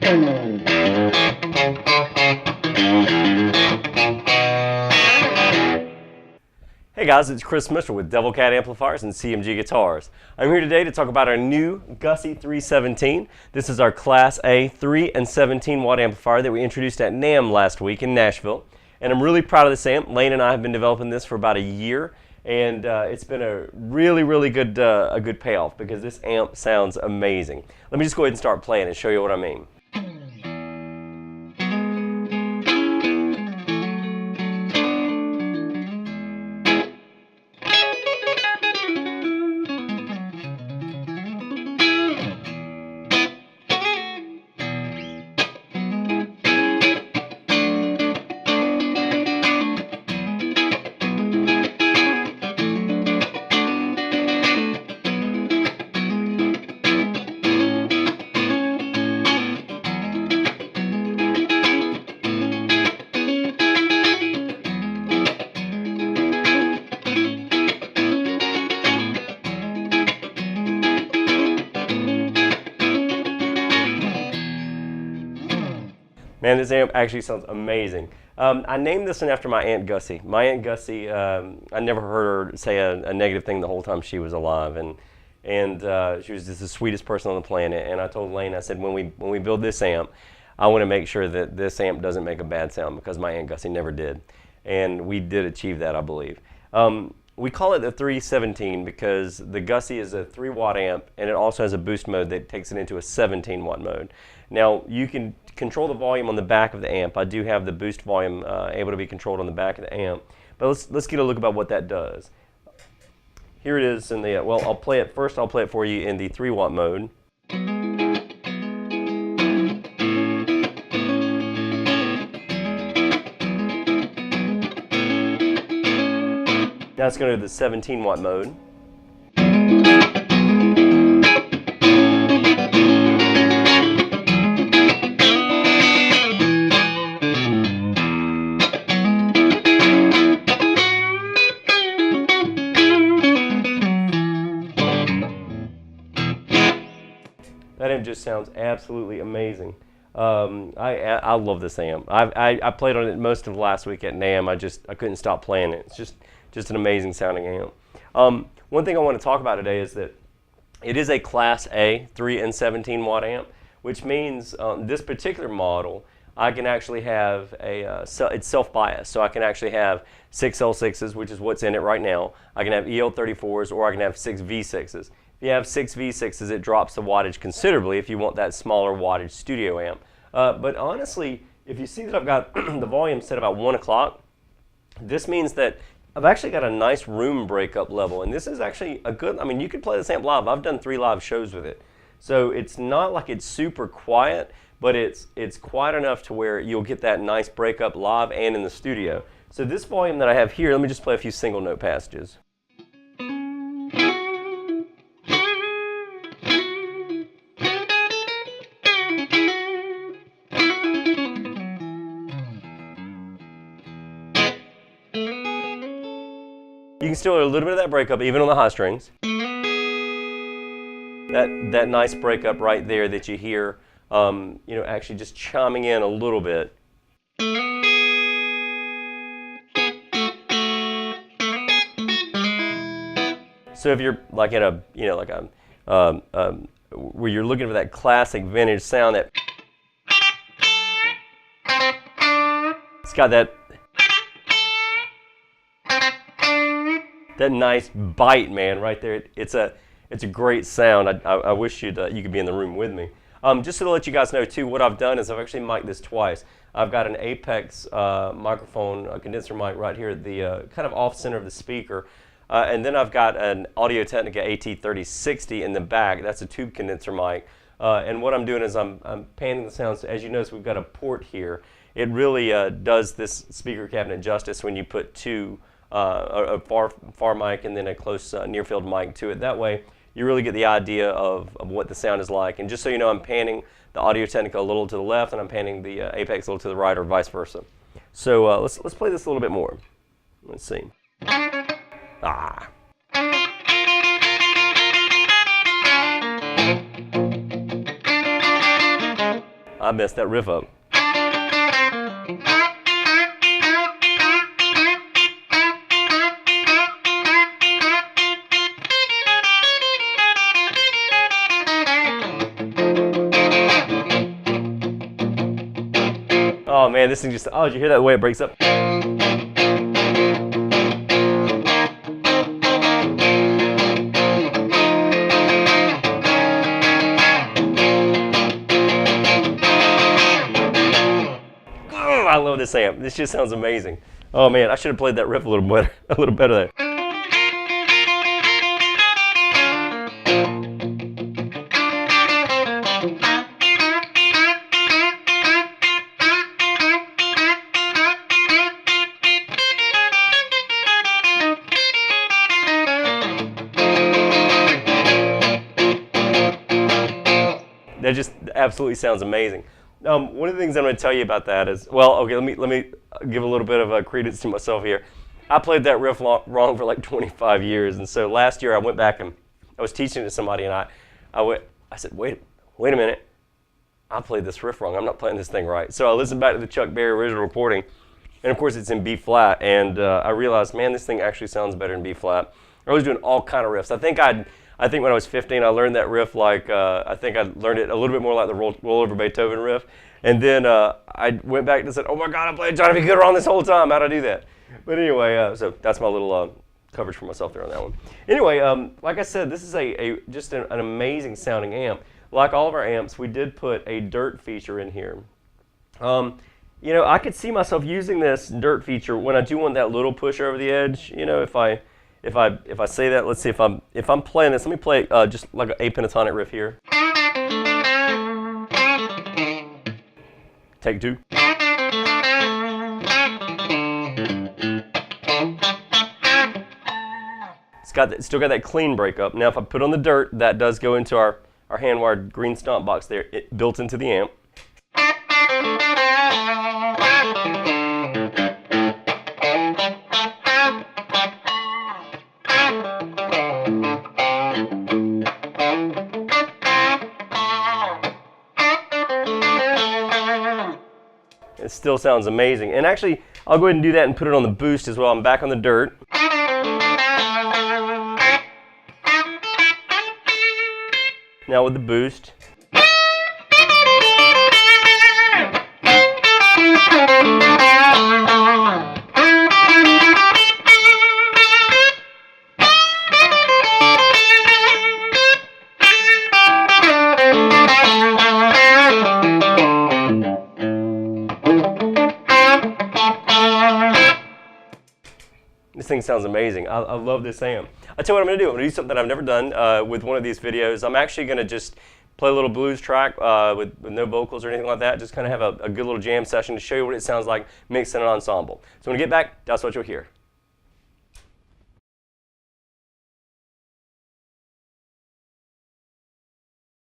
Hey guys, it's Chris Mitchell with Devilcat Amplifiers and CMG Guitars. I'm here today to talk about our new Gussie 317. This is our Class A 3 and 17 watt amplifier that we introduced at NAMM last week in Nashville. And I'm really proud of this amp. Lane and I have been developing this for about a year, and it's been a really good payoff because this amp sounds amazing. Let me just go ahead and start playing and show you what I mean. Man, this amp actually sounds amazing. I named this one after my Aunt Gussie. My Aunt Gussie, I never heard her say a negative thing the whole time she was alive, and she was just the sweetest person on the planet. And I told Lane, I said, when we build this amp, I want to make sure that this amp doesn't make a bad sound because my Aunt Gussie never did. And we did achieve that, I believe. We call it the 317 because the Gussie is a 3 watt amp, and it also has a boost mode that takes it into a 17 watt mode. Now you can control the volume on the back of the amp. I do have the boost volume able to be controlled on the back of the amp, but let's get a look about what that does. Here it is in the, well, I'll play it for you in the 3 watt mode. Now it's going to do the 17 watt mode. That amp just sounds absolutely amazing. I love this amp. I played on it most of last week at NAMM. I couldn't stop playing it. It's just an amazing sounding amp. One thing I want to talk about today is that it is a Class A 3 and 17 watt amp, which means this particular model I can actually have it's self-biased, so I can actually have 6 L6s, which is what's in it right now. I can have EL34s, or I can have 6 V6s. If you have 6 V6s, it drops the wattage considerably if you want that smaller wattage studio amp. But honestly, if you see that I've got the volume set about 1 o'clock, this means that I've actually got a nice room breakup level, and this is actually a good, I mean, you could play this amp live. I've done 3 live shows with it. So it's not like it's super quiet, but it's quiet enough to where you'll get that nice breakup live and in the studio. So this volume that I have here, let me just play a few single note passages. You can still hear a little bit of that breakup even on the high strings. That nice breakup right there that you hear, you know, actually just chiming in a little bit. So if you're like in a, you know, like a where you're looking for that classic vintage sound, that it's got that nice bite, man, right there. It's a great sound. I wish you could be in the room with me. Just to let you guys know too, what I've done is I've actually mic'd this twice. I've got an Apex microphone, a condenser mic right here at the kind of off center of the speaker. And then I've got an Audio-Technica AT3060 in the back. That's a tube condenser mic. And what I'm doing is I'm panning the sounds. As you notice, we've got a port here. It really does this speaker cabinet justice when you put a far mic and then a close near field mic to it. That way you really get the idea of what the sound is like. And just so you know, I'm panning the Audio-Technica a little to the left and I'm panning the Apex a little to the right, or vice versa. So let's play this a little bit more. Let's see. Ah. I messed that riff up. Oh man, this thing just, oh, did you hear that way it breaks up? I love this amp. This just sounds amazing. Oh man, I should have played that riff a little better there. That just absolutely sounds amazing. One of the things I'm going to tell you about that is, well, okay, let me give a little bit of credence to myself here. I played that riff wrong for like 25 years, and so last year I went back and I was teaching it to somebody, and I said, wait a minute, I played this riff wrong. I'm not playing this thing right. So I listened back to the Chuck Berry original recording, and of course it's in B flat, and I realized, man, this thing actually sounds better in B flat. I was doing all kind of riffs. I think when I was 15, I learned that riff like, I think I learned it a little bit more like the Roll Over Beethoven riff. And then I went back and said, oh my God, I played Johnny B. Good wrong this whole time. How'd I do that? But anyway, so that's my little coverage for myself there on that one. Anyway, like I said, this is just an amazing sounding amp. Like all of our amps, we did put a dirt feature in here. You know, I could see myself using this dirt feature when I do want that little push over the edge. You know, if I say that, let's see if I'm playing this. Let me play just like an A pentatonic riff here. Take two. It's still got that clean breakup. Now, if I put on the dirt, that does go into our hand-wired green stomp box there, built into the amp. It still sounds amazing. And actually, I'll go ahead and do that and put it on the boost as well. I'm back on the dirt. Now with the boost. This thing sounds amazing. I love this amp. I'll tell you what I'm going to do. I'm going to do something I've never done with one of these videos. I'm actually going to just play a little blues track with no vocals or anything like that. Just kind of have a good little jam session to show you what it sounds like mixed in an ensemble. So when we get back, that's what you'll hear.